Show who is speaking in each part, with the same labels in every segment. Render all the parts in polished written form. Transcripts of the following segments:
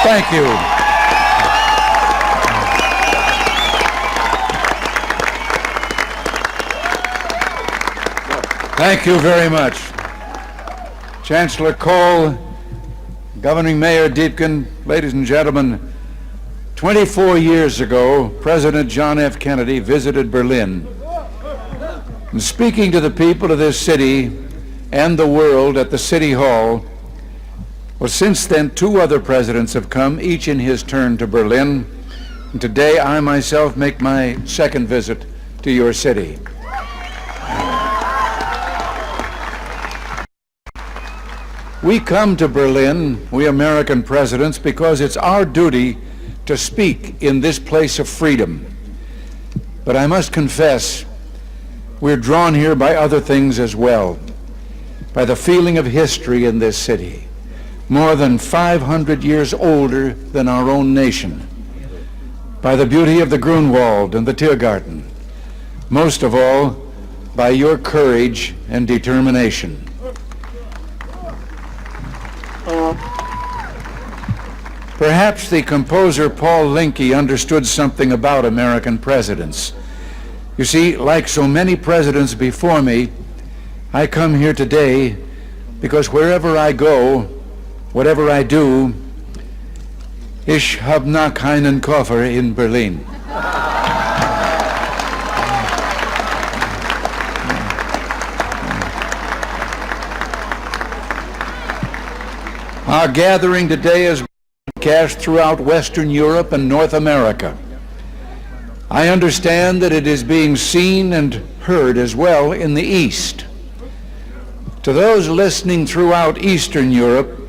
Speaker 1: Thank you. Thank you very much. Chancellor Kohl, Governing Mayor Deepkin, ladies and gentlemen, 24 years ago, President John F. Kennedy visited Berlin. And speaking to the people of this city and the world at the City Hall, well, since then, 2 other presidents have come, each in his turn, to Berlin. And today, I myself make my second visit to your city. We come to Berlin, we American presidents, because it's our duty to speak in this place of freedom. But I must confess, we're drawn here by other things as well, by the feeling of history in this city, more than 500 years older than our own nation, by the beauty of the Grunwald and the Tiergarten, most of all, by your courage and determination. Perhaps the composer Paul Linke understood something about American presidents. You see, like so many presidents before me, I come here today because wherever I go, whatever I do, ich hab noch keinen Koffer in Berlin. Our gathering today is broadcast throughout Western Europe and North America. I understand that it is being seen and heard as well in the East. To those listening throughout Eastern Europe,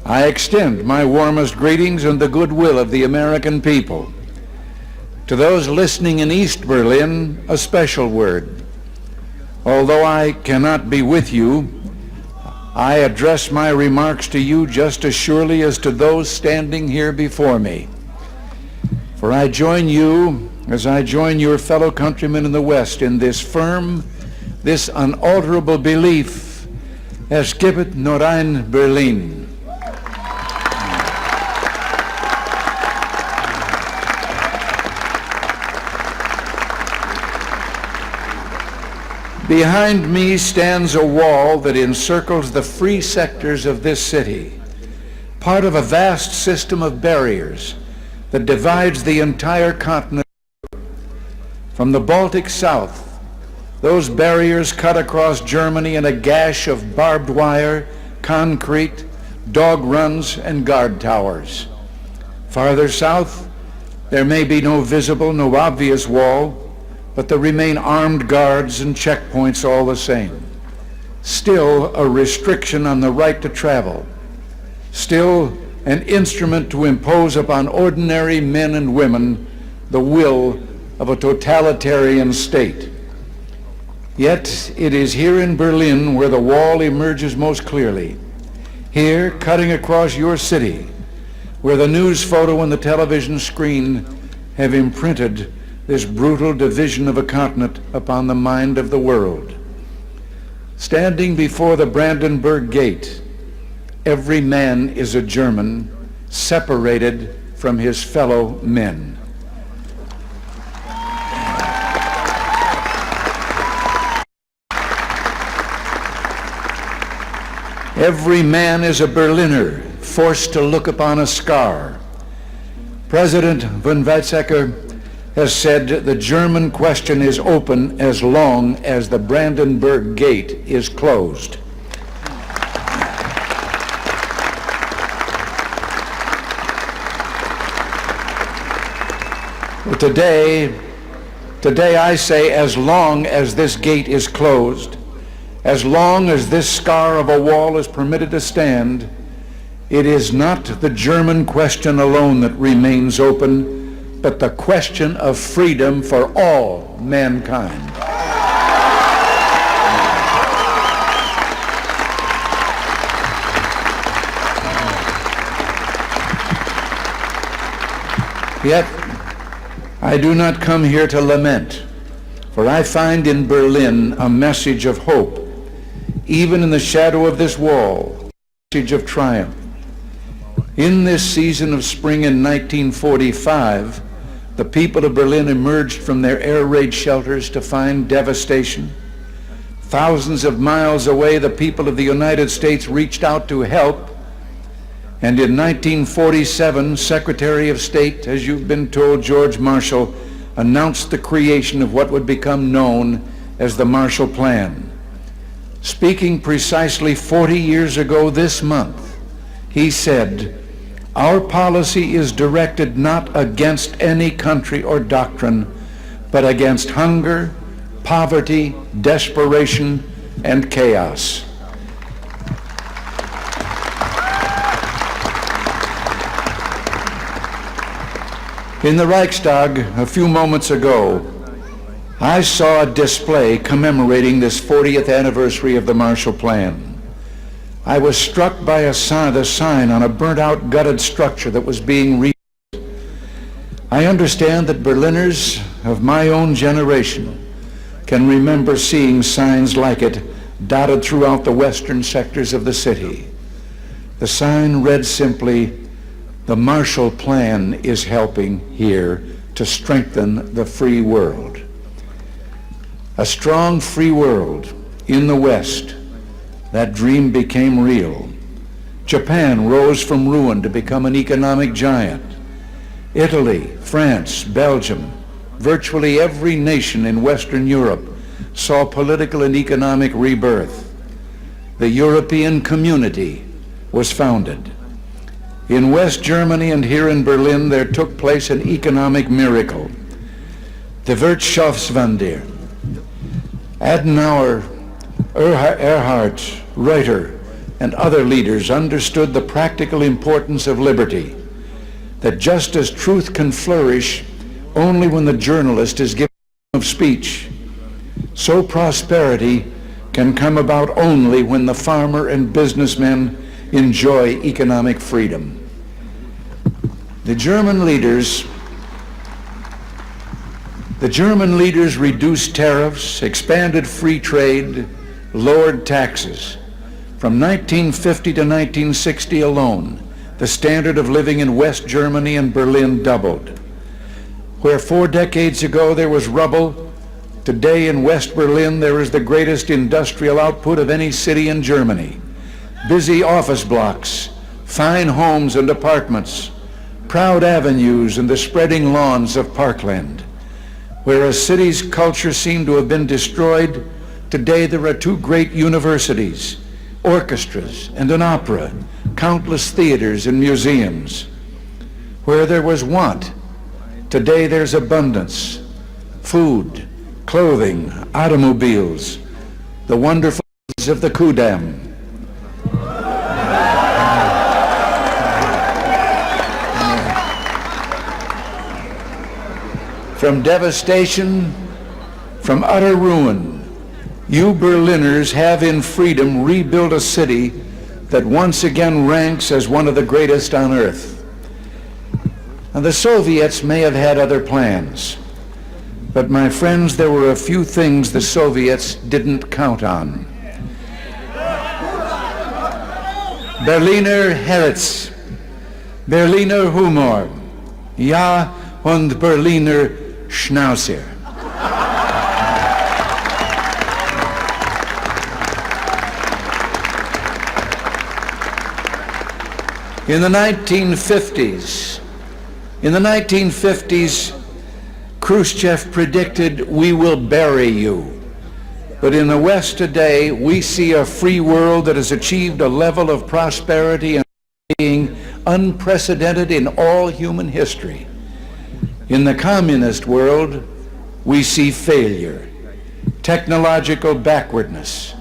Speaker 1: I extend my warmest greetings and the goodwill of the American people. To those listening in East Berlin, a special word. Although I cannot be with you, I address my remarks to you just as surely as to those standing here before me. For I join you, as I join your fellow countrymen in the West, in this firm, this unalterable belief, es gibt nur ein Berlin. Behind me stands a wall that encircles the free sectors of this city, part of a vast system of barriers that divides the entire continent. From the Baltic south, those barriers cut across Germany in a gash of barbed wire, concrete, dog runs, and guard towers. Farther south, there may be no visible, no obvious wall, but there remain armed guards and checkpoints all the same. Still a restriction on the right to travel. Still an instrument to impose upon ordinary men and women the will of a totalitarian state. Yet it is here in Berlin where the wall emerges most clearly. Here, cutting across your city, where the news photo and the television screen have imprinted this brutal division of a continent upon the mind of the world. Standing before the Brandenburg Gate, every man is a German, separated from his fellow men. Every man is a Berliner, forced to look upon a scar. President von Weizsäcker has said the German question is open as long as the Brandenburg Gate is closed. Today I say, as long as this gate is closed, as long as this scar of a wall is permitted to stand, it is not the German question alone that remains open, but the question of freedom for all mankind. Yet, I do not come here to lament, for I find in Berlin a message of hope, even in the shadow of this wall, a message of triumph. In this season of spring in 1945, the people of Berlin emerged from their air raid shelters to find devastation. Thousands of miles away, the people of the United States reached out to help. And in 1947, Secretary of State, as you've been told, George Marshall, announced the creation of what would become known as the Marshall Plan. Speaking precisely 40 years ago this month, he said, "Our policy is directed not against any country or doctrine, but against hunger, poverty, desperation, and chaos." In the Reichstag a few moments ago, I saw a display commemorating this 40th anniversary of the Marshall Plan. I was struck by the sign on a burnt-out, gutted structure that was being rebuilt. I understand that Berliners of my own generation can remember seeing signs like it dotted throughout the western sectors of the city. The sign read simply, "The Marshall Plan is helping here to strengthen the free world." A strong free world in the West. That dream became real. Japan rose from ruin to become an economic giant. Italy, France, Belgium, virtually every nation in Western Europe saw political and economic rebirth. The European Community was founded. In West Germany and here in Berlin, there took place an economic miracle. The Wirtschaftswunder. Adenauer, Erhard, Reuter, and other leaders understood the practical importance of liberty, that just as truth can flourish only when the journalist is given freedom of speech, so prosperity can come about only when the farmer and businessman enjoy economic freedom. The German leaders reduced tariffs, expanded free trade, lowered taxes. From 1950 to 1960 alone, the standard of living in West Germany and Berlin doubled. Where 4 decades ago there was rubble, today in West Berlin there is the greatest industrial output of any city in Germany. Busy office blocks, fine homes and apartments, proud avenues and the spreading lawns of parkland. Where a city's culture seemed to have been destroyed, today there are 2 great universities, orchestras and an opera, countless theaters and museums. Where there was want, today there's abundance, food, clothing, automobiles, the wonderful of the Kudamm. From devastation, from utter ruin, you Berliners have in freedom rebuilt a city that once again ranks as one of the greatest on earth. And the Soviets may have had other plans, but my friends, there were a few things the Soviets didn't count on. Berliner Herz, Berliner Humor, ja und Berliner Schnauzer. In the 1950s, Khrushchev predicted, "We will bury you." But in the West today, we see a free world that has achieved a level of prosperity and being unprecedented in all human history. In the communist world, we see failure, technological backwardness,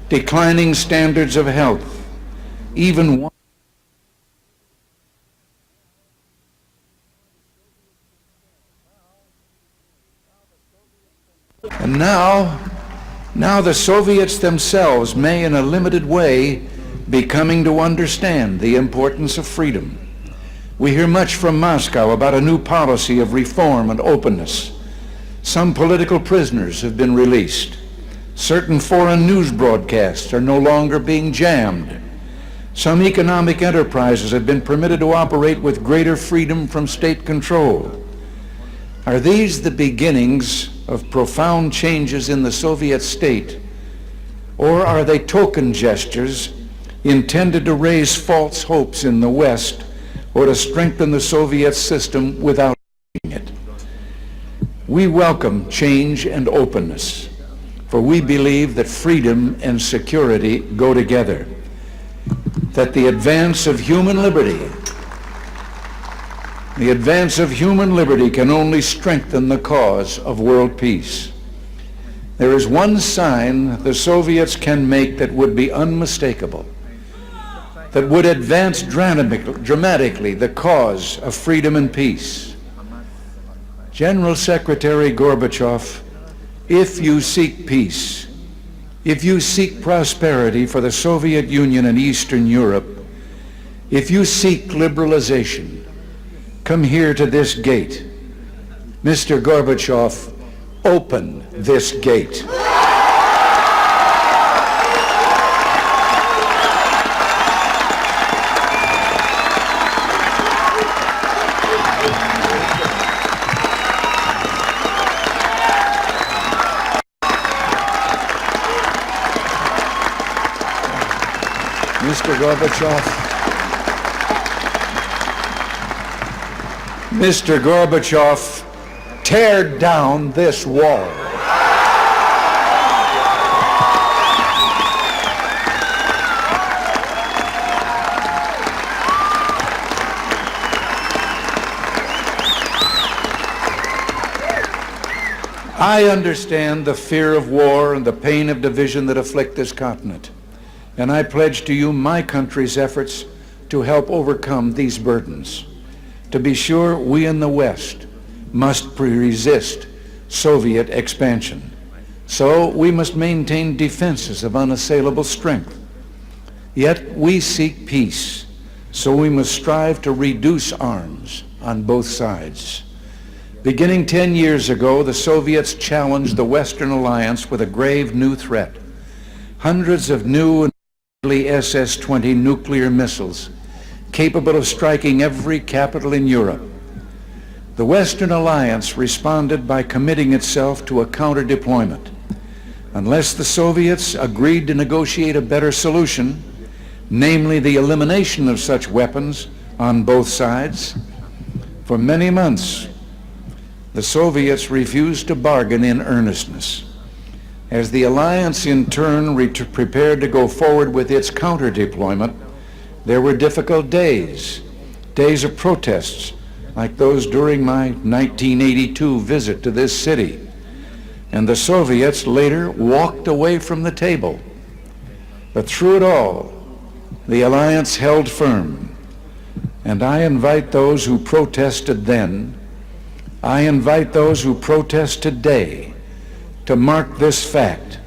Speaker 1: declining standards of health, even and now the Soviets themselves may in a limited way be coming to understand the importance of freedom. We hear much from Moscow about a new policy of reform and openness. Some political prisoners have been released. Certain foreign news broadcasts are no longer being jammed. Some economic enterprises have been permitted to operate with greater freedom from state control. Are these the beginnings of profound changes in the Soviet state, or are they token gestures intended to raise false hopes in the West or to strengthen the Soviet system without it? We welcome change and openness, for we believe that freedom and security go together, that the advance of human liberty can only strengthen the cause of world peace. There is one sign the Soviets can make that would be unmistakable, that would advance dramatically the cause of freedom and peace. General Secretary Gorbachev, if you seek peace, if you seek prosperity for the Soviet Union and Eastern Europe, if you seek liberalization, come here to this gate. Mr. Gorbachev, open this gate. Mr. Gorbachev, tear down this wall. I understand the fear of war and the pain of division that afflict this continent, and I pledge to you my country's efforts to help overcome these burdens. To be sure, we in the West must resist Soviet expansion. So we must maintain defenses of unassailable strength. Yet we seek peace, so we must strive to reduce arms on both sides. Beginning 10 years ago, the Soviets challenged the Western alliance with a grave new threat. Hundreds of new and deadly SS-20 nuclear missiles capable of striking every capital in Europe. The Western alliance responded by committing itself to a counter-deployment. Unless the Soviets agreed to negotiate a better solution, namely the elimination of such weapons on both sides, for many months, the Soviets refused to bargain in earnestness. As the alliance in turn prepared to go forward with its counter-deployment, there were difficult days of protests like those during my 1982 visit to this city. And the Soviets later walked away from the table. But through it all, the alliance held firm. And I invite those who protested then, I invite those who protest today to mark this fact.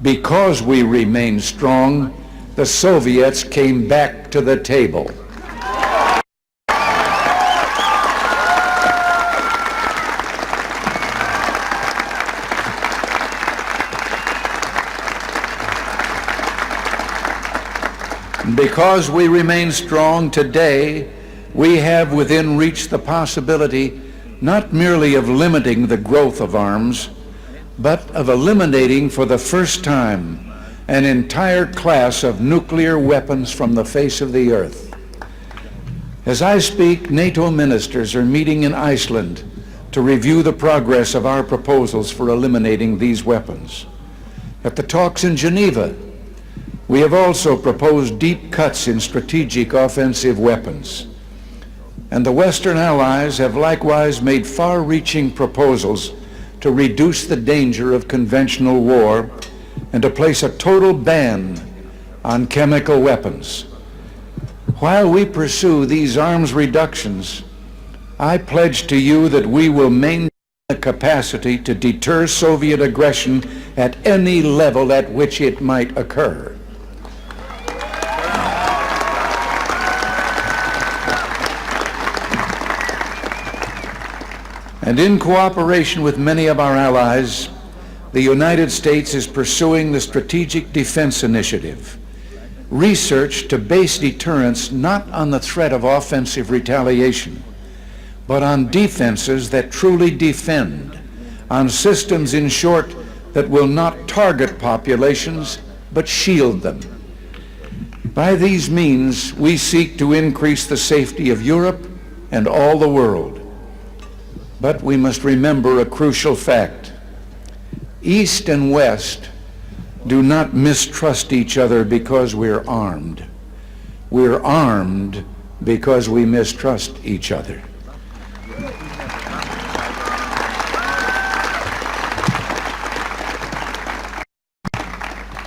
Speaker 1: Because we remain strong, the Soviets came back to the table. Because we remain strong today, we have within reach the possibility not merely of limiting the growth of arms, but of eliminating for the first time an entire class of nuclear weapons from the face of the earth. As I speak, NATO ministers are meeting in Iceland to review the progress of our proposals for eliminating these weapons. At the talks in Geneva, we have also proposed deep cuts in strategic offensive weapons. And the Western allies have likewise made far-reaching proposals to reduce the danger of conventional war and to place a total ban on chemical weapons. While we pursue these arms reductions, I pledge to you that we will maintain the capacity to deter Soviet aggression at any level at which it might occur. And in cooperation with many of our allies, the United States is pursuing the Strategic Defense Initiative. research to base deterrence not on the threat of offensive retaliation, but on defenses that truly defend, on systems, in short, that will not target populations, but shield them. By these means, we seek to increase the safety of Europe and all the world. But we must remember a crucial fact. East and West do not mistrust each other because we're armed. We're armed because we mistrust each other.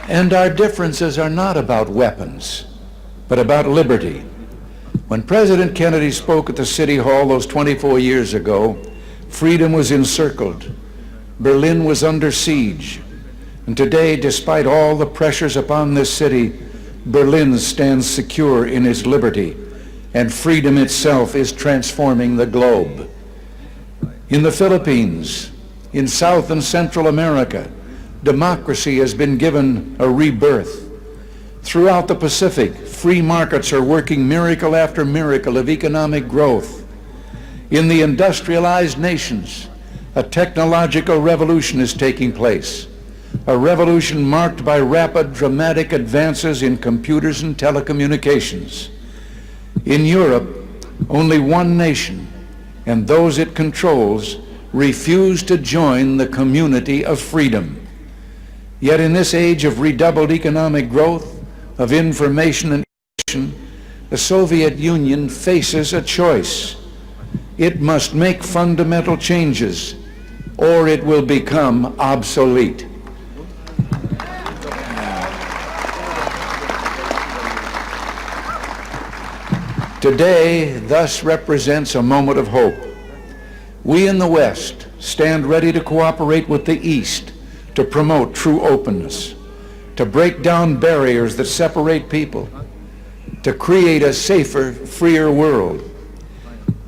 Speaker 1: And our differences are not about weapons, but about liberty. When President Kennedy spoke at the City Hall those 24 years ago, freedom was encircled. Berlin was under siege. And today, despite all the pressures upon this city, Berlin stands secure in its liberty, and freedom itself is transforming the globe. In the Philippines, in South and Central America, democracy has been given a rebirth. Throughout the Pacific, free markets are working miracle after miracle of economic growth. In the industrialized nations, a technological revolution is taking place, a revolution marked by rapid, dramatic advances in computers and telecommunications. In Europe, only one nation, and those it controls, refuse to join the community of freedom. Yet in this age of redoubled economic growth, of information and innovation, the Soviet Union faces a choice. It must make fundamental changes, or it will become obsolete. Today, thus represents a moment of hope. We in the West stand ready to cooperate with the East to promote true openness, to break down barriers that separate people, to create a safer, freer world.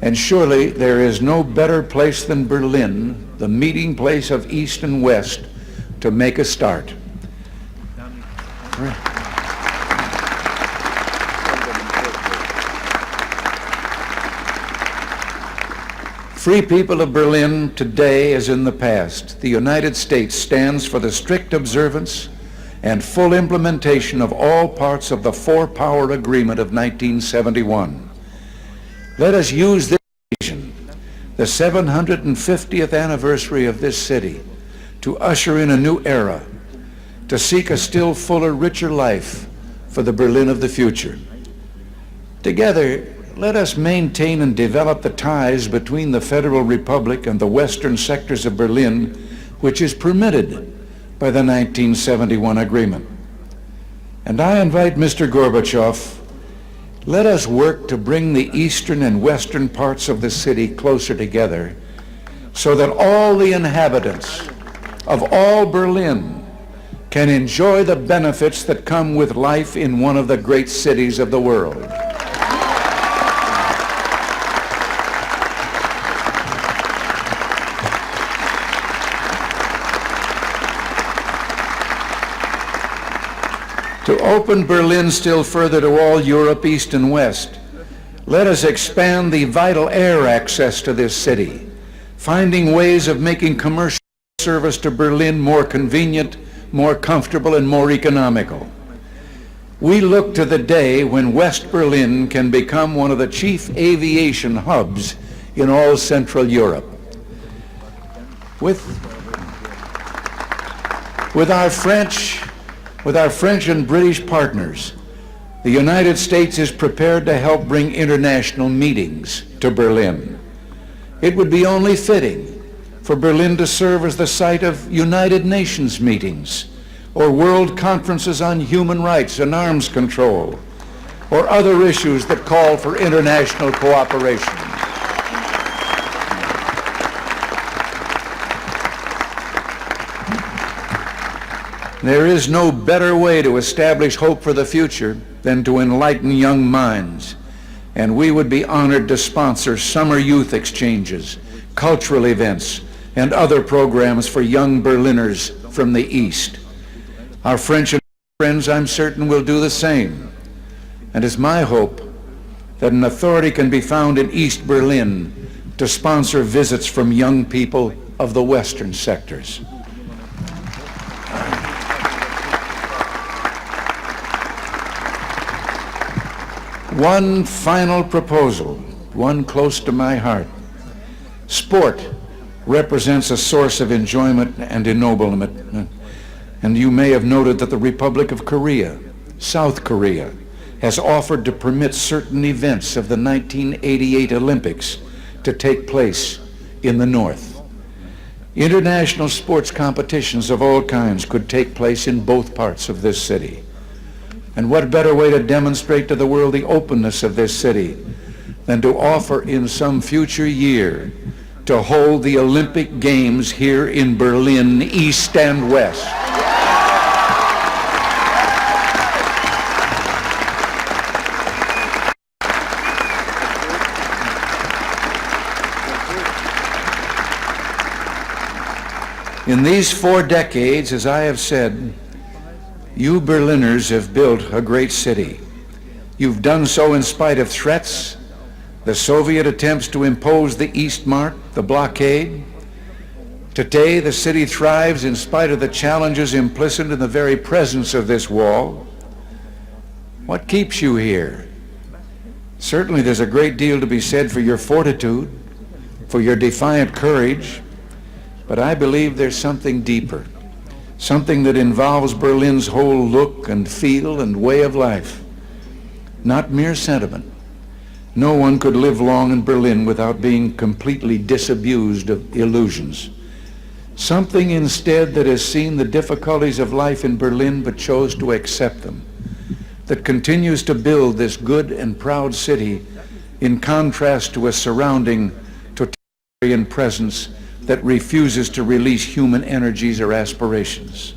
Speaker 1: And surely there is no better place than Berlin, the meeting place of East and West, to make a start. Free people of Berlin, today as in the past, the United States stands for the strict observance and full implementation of all parts of the Four-Power Agreement of 1971. Let us use this occasion, the 750th anniversary of this city, to usher in a new era, to seek a still fuller, richer life for the Berlin of the future. Together, let us maintain and develop the ties between the Federal Republic and the western sectors of Berlin, which is permitted by the 1971 agreement. And I invite Mr. Gorbachev, let us work to bring the eastern and western parts of the city closer together so that all the inhabitants of all Berlin can enjoy the benefits that come with life in one of the great cities of the world. To open Berlin still further to all Europe, East and West, let us expand the vital air access to this city, finding ways of making commercial service to Berlin more convenient, more comfortable, and more economical. We look to the day when West Berlin can become one of the chief aviation hubs in all Central Europe. With our French and British partners, the United States is prepared to help bring international meetings to Berlin. It would be only fitting for Berlin to serve as the site of United Nations meetings, or world conferences on human rights and arms control, or other issues that call for international cooperation. There is no better way to establish hope for the future than to enlighten young minds, and we would be honored to sponsor summer youth exchanges, cultural events, and other programs for young Berliners from the East. Our French and friends, I'm certain, will do the same. And it's my hope that an authority can be found in East Berlin to sponsor visits from young people of the western sectors. One final proposal, one close to my heart. Sport represents a source of enjoyment and ennoblement. And you may have noted that the Republic of Korea, South Korea, has offered to permit certain events of the 1988 Olympics to take place in the North. International sports competitions of all kinds could take place in both parts of this city. And what better way to demonstrate to the world the openness of this city than to offer in some future year to hold the Olympic Games here in Berlin, East and West. In these 4 decades, as I have said, you Berliners have built a great city. You've done so in spite of threats, the Soviet attempts to impose the Eastmark, the blockade. Today, the city thrives in spite of the challenges implicit in the very presence of this wall. What keeps you here? Certainly there's a great deal to be said for your fortitude, for your defiant courage, but I believe there's something deeper. Something that involves Berlin's whole look and feel and way of life. Not mere sentiment. No one could live long in Berlin without being completely disabused of illusions. Something instead that has seen the difficulties of life in Berlin but chose to accept them. That continues to build this good and proud city in contrast to a surrounding totalitarian presence that refuses to release human energies or aspirations.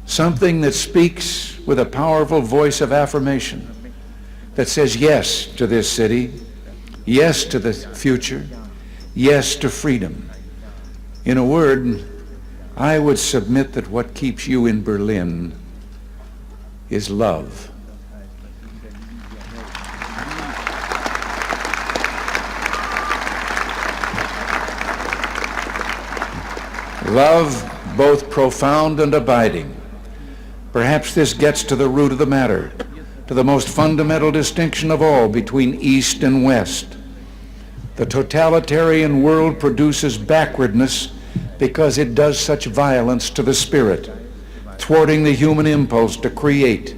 Speaker 1: Something that speaks with a powerful voice of affirmation, that says yes to this city, yes to the future, yes to freedom. In a word, I would submit that what keeps you in Berlin is love. Love, both profound and abiding. Perhaps this gets to the root of the matter, to the most fundamental distinction of all between East and West. The totalitarian world produces backwardness because it does such violence to the spirit, thwarting the human impulse to create,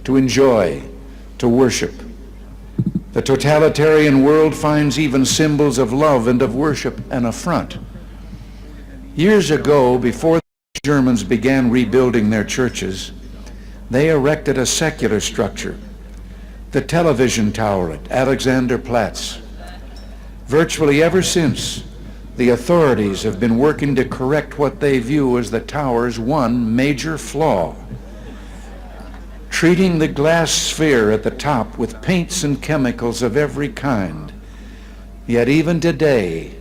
Speaker 1: to enjoy, to worship. The totalitarian world finds even symbols of love and of worship an affront. Years ago, before the Germans began rebuilding their churches, they erected a secular structure, the television tower at Alexanderplatz. Virtually ever since, the authorities have been working to correct what they view as the tower's one major flaw, treating the glass sphere at the top with paints and chemicals of every kind. Yet even today,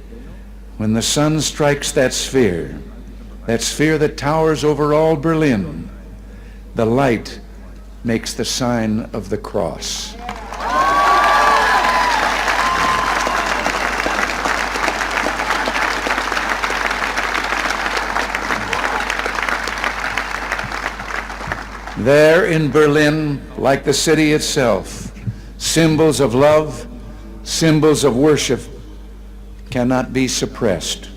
Speaker 1: when the sun strikes that sphere that towers over all Berlin, the light makes the sign of the cross. There in Berlin, like the city itself, symbols of love, symbols of worship cannot be suppressed.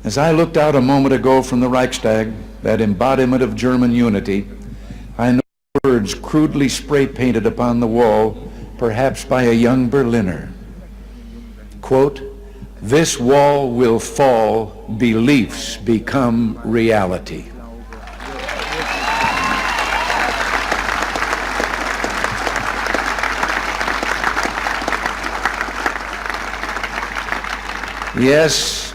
Speaker 1: As I looked out a moment ago from the Reichstag, that embodiment of German unity, I know words crudely spray painted upon the wall, perhaps by a young Berliner. Quote, "This wall will fall, beliefs become reality." Yes,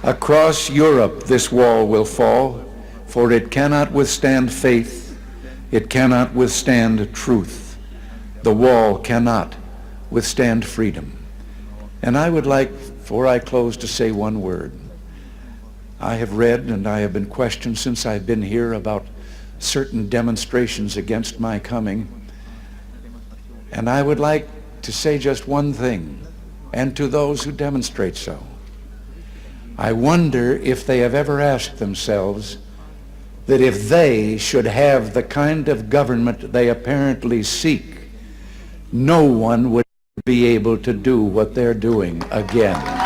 Speaker 1: across Europe this wall will fall, for it cannot withstand faith, it cannot withstand truth. The wall cannot withstand freedom. And I would like, before I close, to say one word. I have read and I have been questioned since I've been here about certain demonstrations against my coming. And I would like to say just one thing, and to those who demonstrate so. I wonder if they have ever asked themselves that if they should have the kind of government they apparently seek, no one would be able to do what they're doing again.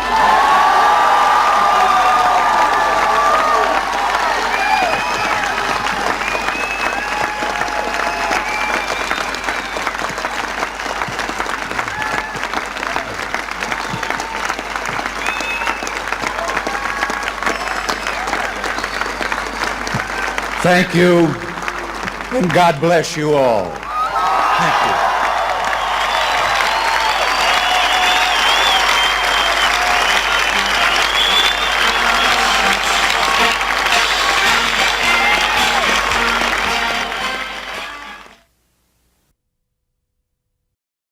Speaker 1: Thank you, and God bless you all.